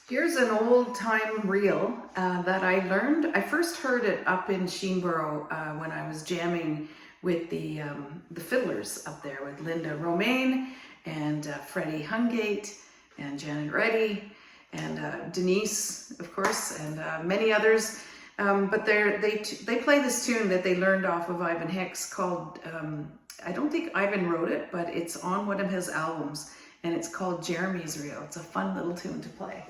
Here's an old time reel that I learned. I first heard it up in Sheenborough when I was jamming with the fiddlers up there with Linda Romaine and Freddie Hungate and Janet Reddy and Denise, of course, and many others. But they play this tune that they learned off of Ivan Hicks called, I don't think Ivan wrote it, but it's on one of his albums, and it's called Jeremy's Reel. It's a fun little tune to play.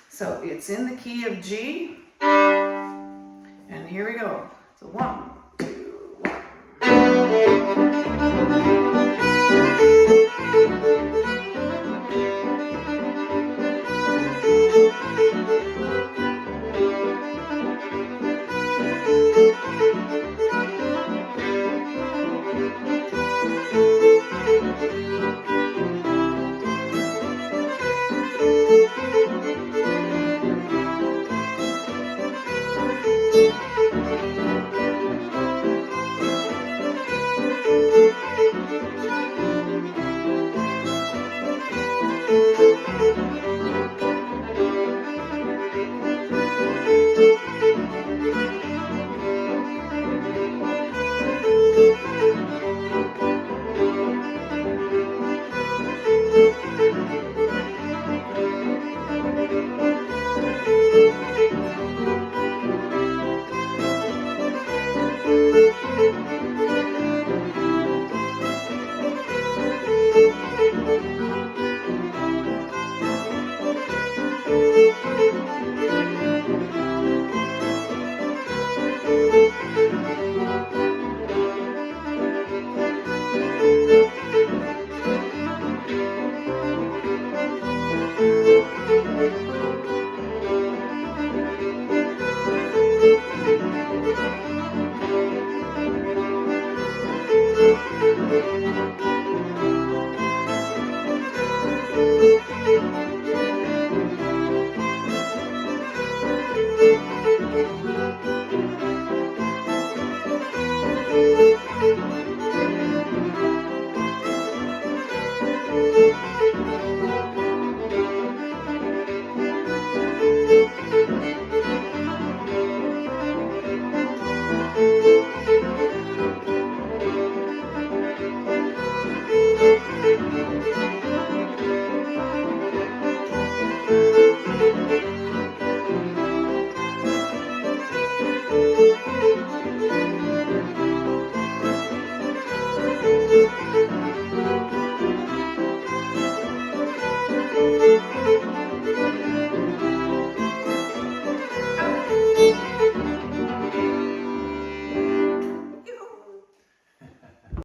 So it's in the key of G, and here we go. So 1, 2, 1.